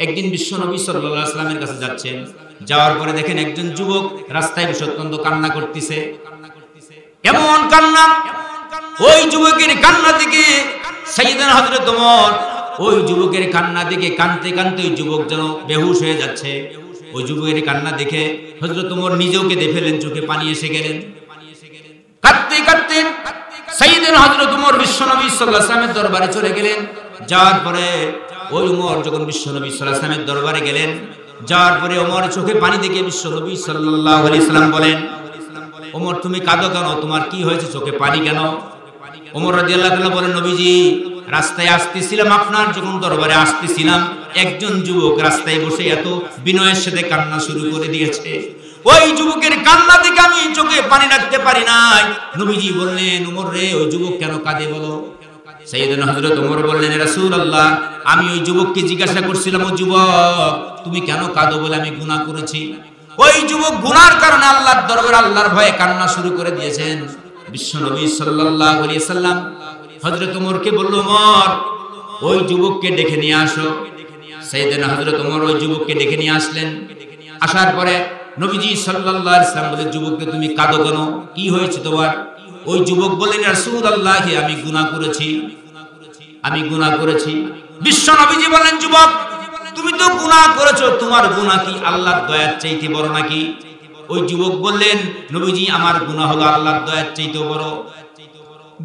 একদিন বিশ্ব নবী সাল্লাল্লাহু আলাইহি ওয়াসাল্লামের কাছে যাচ্ছেন, যাওয়ার পরে দেখেন একজন যুবক রাস্তায় বসে অত্যন্ত কান্না করতেছে। এমন কান্না, ওই যুবকের কান্না থেকে সাইয়েদনা হযরত ওমর ওই যুবকের কান্না দেখে কাঁদতে কাঁদতে ওই যুবক যেন বেহুশ হয়ে যাচ্ছে। ওই যুবকের কান্না দেখে হযরত ওমর নিজেও কেঁদে ফেলেন, চোখে পানি এসে গেলেন। কাঁদতে কাঁদতে সাইয়েদনা হযরত ওমর বিশ্বনবী সাল্লাল্লাহু আলাইহি ওয়াসাল্লামের দরবারে চলে গেলেন। যাওয়ার পরে ওই ওমর যখন বিশ্বনবী সাল্লাল্লাহু আলাইহি ওয়াসাল্লামের দরবারে গেলেন, যাওয়ার পরে ওমর চোখে পানি দেখে বিশ্বনবী সাল্লাল্লাহু আলাইহি ওয়াসাল্লাম বলেন, ওমর তুমি কাঁদো কেন? তোমার কি হয়েছে? চোখে পানি কেন? ওমর রাদিয়াল্লাহু তাআলা বলেন, নবীজি রাস্তায় আসতেছিলাম, আপনার যখন দরবারে আসতেছিলাম, একজন যুবক রাস্তায় বসে এত বিনয়ের সাথে কান্না শুরু করে দিয়েছে। ওই যুবকের কান্না দেখে আমি চোখে পানি রাখতে পারি নাই। নবীজি বললেন, ওমর রে, ওই যুবক কেন কাঁদে বলো? সাইয়েদনা হযরত ওমর বললেন, রাসূলুল্লাহ, আমি ওই যুবককে জিজ্ঞাসা করছিলাম, ও যুবক তুমি কেন কাঁদো? বলে আমি গুনাহ করেছি। ওই যুবক গুনার কারণে আল্লাহর দরবারে আল্লাহর ভয়ে কান্না শুরু করে দিয়েছেন। বিশ্বনবী সাল্লাল্লাহু আলাইহি ওয়াসাল্লাম হযরত ওমরকে বলল, ওমর ওই যুবককে ডেকে নিয়ে আসো। সাইয়েদনা হযরত ওমর ওই যুবককে ডেকে নিয়ে আসলেন। আসার পরে নবীজি সাল্লাল্লাহু আলাইহি ওয়াসাল্লাম বলে, যুবককে তুমি কাঁদো কেন? কি হয়েছে তোমার? ওই যুবক বললেন, রাসূলুল্লাহ, আমি গুনাহ করেছি, আমি গুনাহ করেছি। বিশ্বনবীজি বলেন, যুবক তুমি তো গুনাহ করেছো, তোমার গুনাহ কি আল্লাহর দয়ার চাইতে বড় নাকি? ওই যুবক বললেন, নবীজি আমার গুনাহ হলো আল্লাহর দয়ার চাইতে বড়।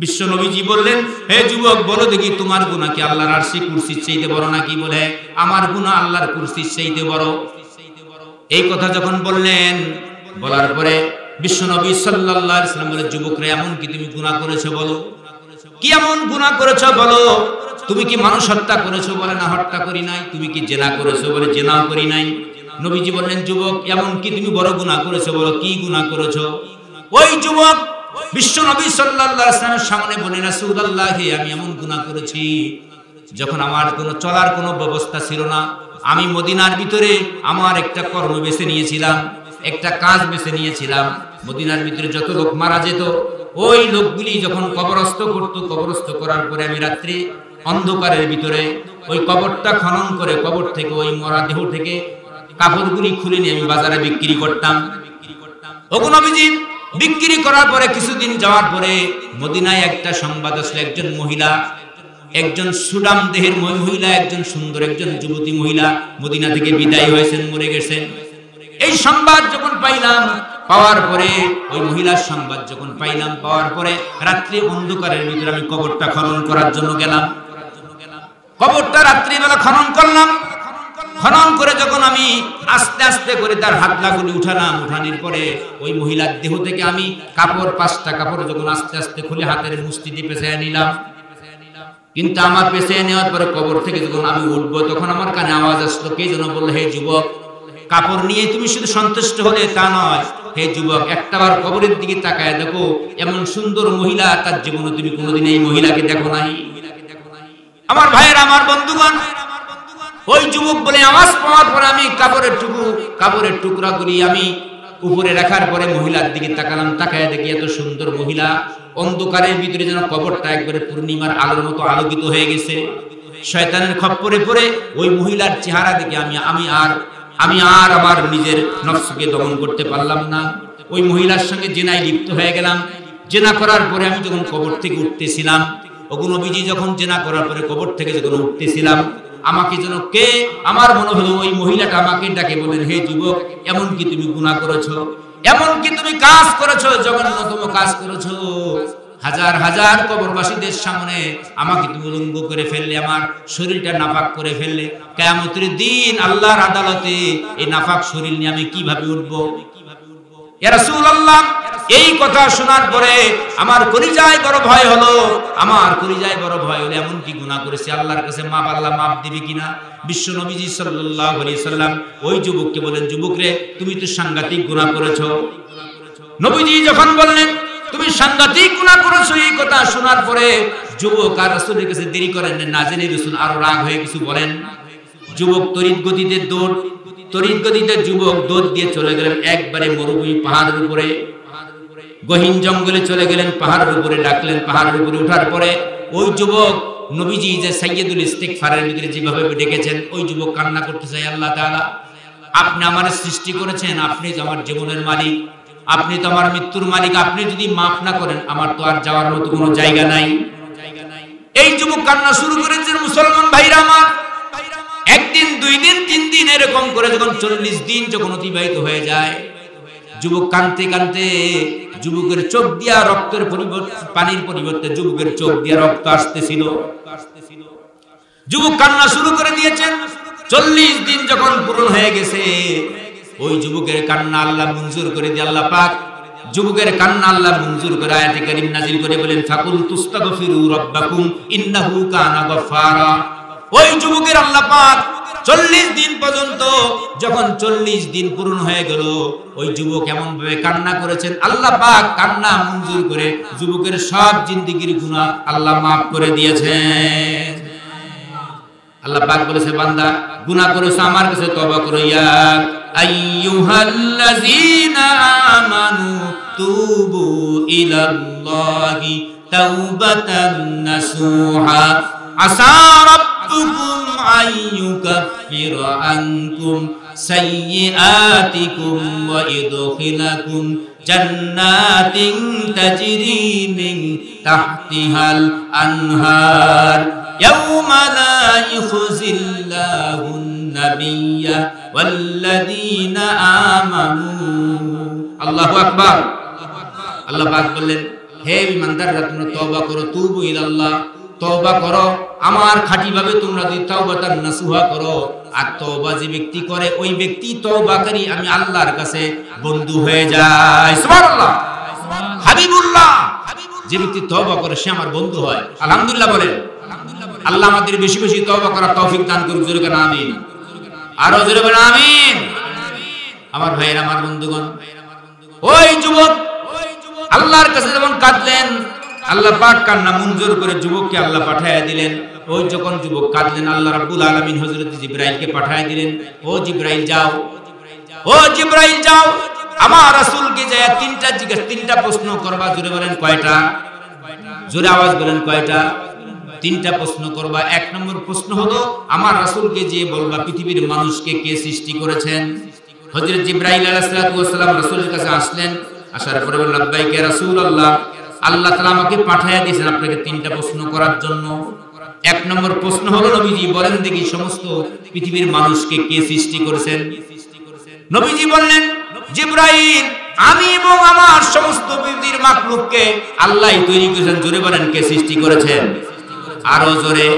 বিশ্বনবীজি বললেন, হে যুবক বলো দেখি, তোমার গুনাহ কি আল্লাহর আরশে কুরসির চাইতে বড় নাকি? বলে, আমার গুনাহ আল্লাহর কুরসির চাইতে বড়। এই কথা যখন বললেন, বলার পরে বিশ্বনবী সাল্লাল্লাহু আলাইহি ওয়াসাল্লাম বলে, যুবকরে এমন কি তুমি গুনাহ করেছো বলো? কি এমন গুনাহ করেছো বলো? তুমি কি মানুষ হত্যা করেছো? বলে, না, হত্যা করি নাই। তুমি কি জিনা করেছো? বলে, জিনাও করি নাই। নবীজি বললেন, যুবক এমন কি তুমি বড় গুনাহ করেছো বলো, কি গুনাহ করেছো? ওই যুবক বিশ্বনবী সাল্লাল্লাহু আলাইহি ওয়াসাল্লামের সামনে বলে, রাসূলুল্লাহ, আমি এমন গুনাহ করেছি, যখন আমার কোনো চলার কোনো ব্যবস্থা ছিল না, আমি মদিনার ভিতরে আমার একটা কর্ম বেছে নিয়েছিলাম, একটা কাজ বেছে নিয়েছিলাম। মদিনার ভিতরে যত লোক মারা যেত, ওই লোকগুলি যখন কবরস্থ করত, কবরস্থ করার পরে আমি রাত্রি অন্ধকারের ভিতরে ওই কবরটা খনন করে কবর থেকে ওই মরা দেহ থেকে কাপড়গুলি খুলে নিয়ে আমি বাজারে বিক্রি করতাম। ওগো নবীজি, বিক্রি করার পরে কিছুদিন যাওয়ার পরে মদিনায় একটা সংবাদ আসলো, একজন মহিলা, একজন সুডাম দেহের মহিলা, একজন সুন্দর একজন যুবতী মহিলা মদিনা থেকে বিদায় হয়েছেন, মরে গেছেন। এই সংবাদ যখন পাইলাম, পাওয়ার পরে ওই মহিলার সংবাদ যখন পাইলাম, পাওয়ার পরে রাত্রি অন্ধকারের ভিতরে আমি কবরটা খনন করার জন্য গেলাম। কবরটা রাত্রিবেলা খনন করলাম। খনন করে যখন আমি আস্তে আস্তে করে তার হাতলাগুলি উঠালাম, উঠানোর পরে ওই মহিলার দেহ থেকে আমি কাপড়, 5টা কাপড় যখন আস্তে আস্তে খুলে হাতের মুষ্টি দিয়ে পেঁচাইয়া নিলাম। কিন্তু আমার পেঁচাইয়া নেওয়ার পরে কবর থেকে যখন আমি উঠবো, তখন আমার কানে আওয়াজ আসলো, কে যেন বললো, হে যুবক, কাপড় নিয়ে তুমি শুধু সন্তুষ্ট হলে তা নয়, হে যুবক, একটাবার কবরের দিকে তাকায় দেখো, এমন সুন্দর মহিলা তার জীবনে তুমি কোনোদিন এই মহিলাকে দেখো নাই। আমার ভাইয়ের, আমার বন্ধুগণ, ওই যুবক বলে আওয়াজ পাওয়ার পরে আমি কাপড়ের টুকরা করি আমি উপরে রাখার পরে মহিলার দিকে তাকালাম, তাকায় দেখি এত সুন্দর মহিলা, অন্ধকারের ভিতরে যেন কবরটা একবারে পূর্ণিমার আলোর মতো আলোকিত হয়ে গেছে। শয়তানের খপ্পরে পড়ে ওই মহিলার চেহারা দেখে আমি আর আমার নিজের নফসকে দমন করতে পারলাম না। ওই মহিলার সঙ্গে জেনায় লিপ্ত হয়ে গেলাম। জেনা করার পরে আমি যখন কবর থেকে উঠতেছিলাম, ওগো নবীজি, যখন জেনা করার পরে কবর থেকে যখন উঠতেছিলাম, আমাকে যেন কে, আমার মনে হলো ওই মহিলাটা আমাকে ডাকে, বলেন, হে যুবক, এমন কি তুমি গুনাহ করেছো? এমন কি তুমি কাজ করেছো? জঘন্যতম কাজ করেছো। হাজার হাজার কবরবাসীদের সামনে আমাকে তুমি উলঙ্গ করে ফেললে, আমার শরীরটা নাপাক করে ফেললে। কিয়ামতের দিন আল্লাহর আদালতে এই নাপাক শরীর নিয়ে আমি কিভাবে উঠবো? ইয়া রাসূলুল্লাহ, এই কথা শোনার পরে আমার কলিজায় বড় ভয় হলো। আমার কলিজায় বড় ভয় হলো, এমন কি গুনাহ করেছি, আল্লাহর কাছে মাপ, আল্লাহ মাপ দিবে কিনা? বিশ্ব নবীজি সাল্লাল্লাহু আলাইহি সাল্লাম ওই যুবককে বলেন, যুবকরে, তুমি তো সাংঘাতিক গুনাহ করেছো। নবীজি যখন বললেন, তুমি সাংঘাতিক গুনাহ করেছো, এই কথা শোনার পরে যুবক আর রাসূলের কাছে দেরি করেন না, জেনে রাসূল আরো রাগ হয়ে কিছু বলেন। যুবক তড়িৎ গতিতে যুবক দৌড় দিয়ে চলে গেলেন একবারে মরুভূমি পাহাড়ের উপরে, গহীন জঙ্গলে চলে গেলেন, পাহাড়ের উপরে ডাকলেন। পাহাড়ের উপরে ওঠার পরে ওই যুবক নবীজি যে সাইয়্যিদুল ইস্তিগফারের ভিতরে যেভাবে ডেকেছেন, ওই যুবক কান্না করতে চায়, আল্লাহ তাআলা আপনি আমার সৃষ্টি করেছেন, আপনি তো আমার জীবনের মালিক, আপনি তো আমার মৃত্যুর মালিক, আপনি যদি মাফ না করেন আমার তো আর যাওয়ার মতো কোনো জায়গা নাই। এই যুবক কান্না শুরু করেছেন। মুসলমান ভাইরা আমার, একদিন, দুই দিন, তিন দিন এরকম করে যখন 40 দিন যখন অতিবাহিত হয়ে যায়, যুবক কাঁদতে কাঁদতে যুবকের চোখ দিয়া রক্তের পরিবর্তে, পানির পরিবর্তে যুবকের চোখ দিয়া রক্ত আসতেছিল। যুবক কান্না শুরু করে দিয়েছেন। 40 দিন যখন পূরণ হয়ে গেছে, ওই যুবকের কান্না আল্লাহ মঞ্জুর করে দিয়ে, আল্লাহ পাক যুবকের কান্না আল্লাহ মঞ্জুর করে আয়াতে কারীম নাযিল করে বলেন, ফাকুল তুস্তাগফিরু রাব্বাকুম ইন্নাহু কানা গফফারা। ওই যুবকের আল্লাহ পাক 40 দিন পর্যন্ত, যখন 40 দিন পূরণ হয়ে গেল, ওই যুবক এমন ভাবে কান্না করেছেন, আল্লাহ পাক কান্না মঞ্জুর করে যুবকের সব জিন্দেগীর গুনাহ আল্লাহ মাফ করে দিয়েছেন। আল্লাহ পাক বলেছে, বান্দা গুনাহ করেছো, আমার কাছে তওবা করো। ইয়া আইয়ুহাল্লাযীনা আমানু তুবু ইলাল্লাহি তাওবাতান নাসুহা আসা রাব্বুকুম আইয়ুকাফিরা আনকুম সাইয়্যাতিকুম ওয়া ইদখিলাকুম জান্নাতিন তাজরি মিন তাহতিহাল আনহার ইয়াওমা লা ইখজিল্লাহুন নাবিয়্যা ওয়াল্লাযীনা আমানু। আল্লাহু আকবার। আল্লাহ পাক বললেন, হে ঈমানদাররা, তোমরা তওবা করো, তুবু ইলাল্লাহ, তওবা করো আমার খাঁটি ভাবে, তোমরা যদি তাওবাতান নাসুহা করো। আর তওবা যে ব্যক্তি করে, ওই ব্যক্তি তওবাকারী আমি আল্লাহর কাছে বন্ধু হয়ে যায়। সুবহানাল্লাহ, হাবিবুল্লাহ। যে ব্যক্তি তওবা করে সে আমার বন্ধু হয়। আলহামদুলিল্লাহ বলেন। আল্লাহ আমাদের বেশি বেশি তওবা করার তৌফিক দান করুক। জোরে বলেন আমিন। আরো জোরে বলেন আমিন। আমার ভাইয়েরা, আমার বন্ধুগণ, ওই যুবক আল্লাহর কাছে যখন কাঁদলেন, আল্লাহ পাক কান্না মঞ্জুর করে যুবককে আল্লাহ পাঠায়া দিলেন। ওই যখন যুবক কাঁদলেন, আল্লাহ রাব্বুল আলামিন হযরত জিবরাইলকে পাঠায়া দিলেন। ও জিবরাইল যাও, ও জিবরাইল যাও, আমার রাসূলকে যায় তিনটা প্রশ্ন করবা। জোরে বলেন কয়টা? জোরে আওয়াজ বলেন কয়টা? 3টা প্রশ্ন করবা। 1 নম্বর প্রশ্ন হলো, আমার রাসূলকে যে বলবা পৃথিবীর মানুষকে কে সৃষ্টি করেছেন। হযরত জিবরাইল আলাইহিস সালাতু ওয়াস সালাম রাসূলের কাছে আসলেন। আসার পরে বললেন, লাব্বাইকা রাসূলুল্লাহ, আল্লাহ তাআলা আমাকে পাঠায়া দিয়েছেন আপনাকে 3টা প্রশ্ন করার জন্য। 1 নম্বর প্রশ্ন হলো, নবীজি বলেন দেখি সমস্ত পৃথিবীর মানুষকে কে সৃষ্টি করেছেন। নবীজি বললেন, জিবরাইল, আমি এবং আমার সমস্ত পৃথিবীর মাখলুককে আল্লাহই তৈরি করেছেন। জোরে বলেন, কে সৃষ্টি করেছেন? আরো জোরে।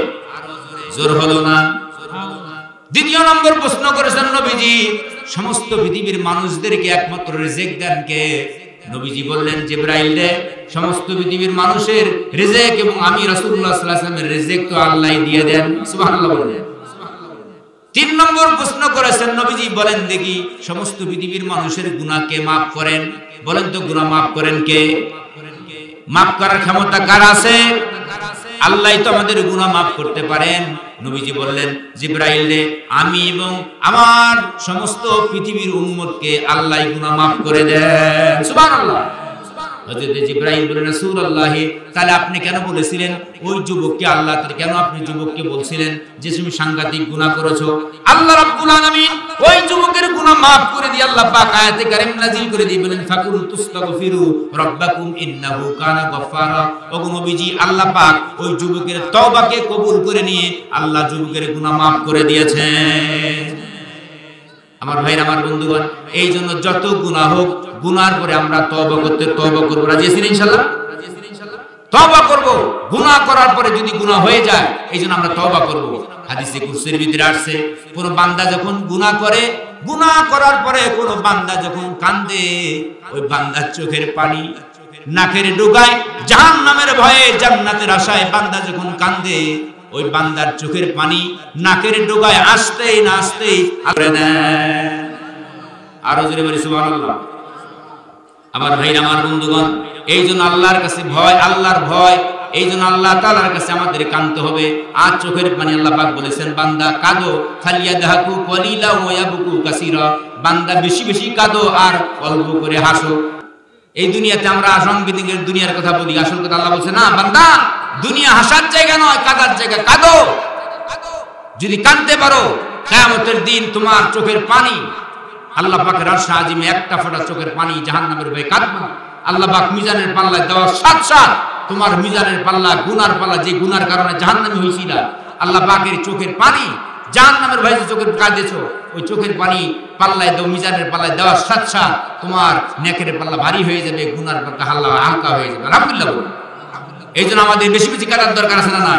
জোর হলো না। 2 নম্বর প্রশ্ন করেছেন নবীজি, সমস্ত পৃথিবীর মানুষদেরকে একমাত্র রিজিক দেন কে? নবীজি বললেন, জিবরাইল রে, সমস্ত পৃথিবীর মানুষের রিজিক এবং আমি রাসূলুল্লাহ সাল্লাল্লাহু আলাইহি ওয়াসাল্লামের রিজিক তো আল্লাহই দিয়ে দেন। সুবহানাল্লাহ বলেন। 3 নম্বর প্রশ্ন করেছেন নবীজি, বলেন দেখি সমস্ত পৃথিবীর মানুষের গুনাহ কে maaf করেন? বলেন তো গুনাহ maaf করেন কে? maaf করার ক্ষমতা কার আছে? আল্লাহই তো আমাদের গুনাহ maaf করতে পারেন। নবীজি বললেন, জিবরাইল রে, আমি এবং আমার সমস্ত পৃথিবীর উম্মতকে আল্লাহই গুনাহ maaf করে দেন। সুবহানাল্লাহ। হযরত জিবরাইল বলেন, রাসূলুল্লাহ, তাহলে আপনি কেন বলেছিলেন ওই যুবককে আল্লাহ, কেন আপনি যুবককে বলছিলেন যে তুমি সাংঘাতিক গুনাহ করেছো? আল্লাহ রাব্বুল আলামিন ওই যুবকের গুনাহ maaf করে দিয়ে আল্লাহ পাক আয়াতে কারীম নাযিল করে দিয়ে বলেন, ফাকুল তুস্তাগফিরু রাব্বাকুম ইন্নাহু কানা গফফারা। ওগো নবীজি, আল্লাহ পাক ওই যুবকের তওবাকে কবুল করে নিয়ে আল্লাহ যুবকের গুনাহ maaf করে দিয়েছেন। আমার ভাইরা, আমার বন্ধুগণ, এই জন্য যত গুনাহ হোক, গুনার পরে আমরা তওবা করব। রাজি আছেন ইনশাআল্লাহ? তওবা করব। গুনাহ করার পরে যদি গুনাহ হয়ে যায়, এইজন্য আমরা তওবা করব। হাদিসে কুরসির ভিতরে আসছে, কোন বান্দা যখন গুনাহ করে, গুনাহ করার পরে কোন বান্দা যখন কাঁদে, ওই বান্দার চোখের পানি নাকের ডোগায়, জাহান্নামের ভয়ে জান্নাতের আশায় বান্দা যখন কাঁদে, ওই বান্দার চোখের পানি নাকের ডোগায় আসতেই না আসতেই আরো জোরে বলি সুবহানাল্লাহ। আমার ভাইরা, আমার বন্ধুগণ, এই জন্য আল্লাহর কাছে ভয়, আল্লাহর ভয়, এই জন্য আল্লাহ তাআলার কাছে আমাদের কাঁদতে হবে। আর চোখের পানি আল্লাহ পাক বলেছেন, বান্দা কাঁদো, ফালিয়াদহাকু কলিলা ওয়া ইয়াবকু কাসীরা, বান্দা বেশি বেশি কাঁদো আর অল্প করে হাসো। এই দুনিয়াতে আমরা সাংবিধানিক দুনিয়ার কথা বলি, আসল কথা আল্লাহ বলছে না, বান্দা দুনিয়া হাসার জায়গা নয়, কাঁদার জায়গা। কাঁদো, যদি কাঁদতে পারো কিয়ামতের দিন তোমার চোখের পানি আল্লাহ পাকের আরশ আজিমে একটা ফোঁটা চোখের পানি জাহান্নামের ভয়ে কাঁদবা। আল্লাহ পাক মিজানের পাল্লায় দেওয়ার সাথে সাথে তোমার মিজানের পাল্লা, গুনার পাল্লা, যে গুনার কারণে জাহান্নামী হয়েছিল, আল্লাহ পাকের চোখের পানি জাহান্নামের ভয়ে যে চোখের কাঁদেছো, ওই চোখের পানি পাল্লায় দাও, মিজানের পাল্লায় দেওয়ার সাথে সাথে তোমার নেকের পাল্লা ভারী হয়ে যাবে, গুনার পাল্লা হালকা হয়ে যাবে। আলহামদুলিল্লাহ। এই জন্য আমাদের বেশি বেশি কাঁদার দরকার আছে না?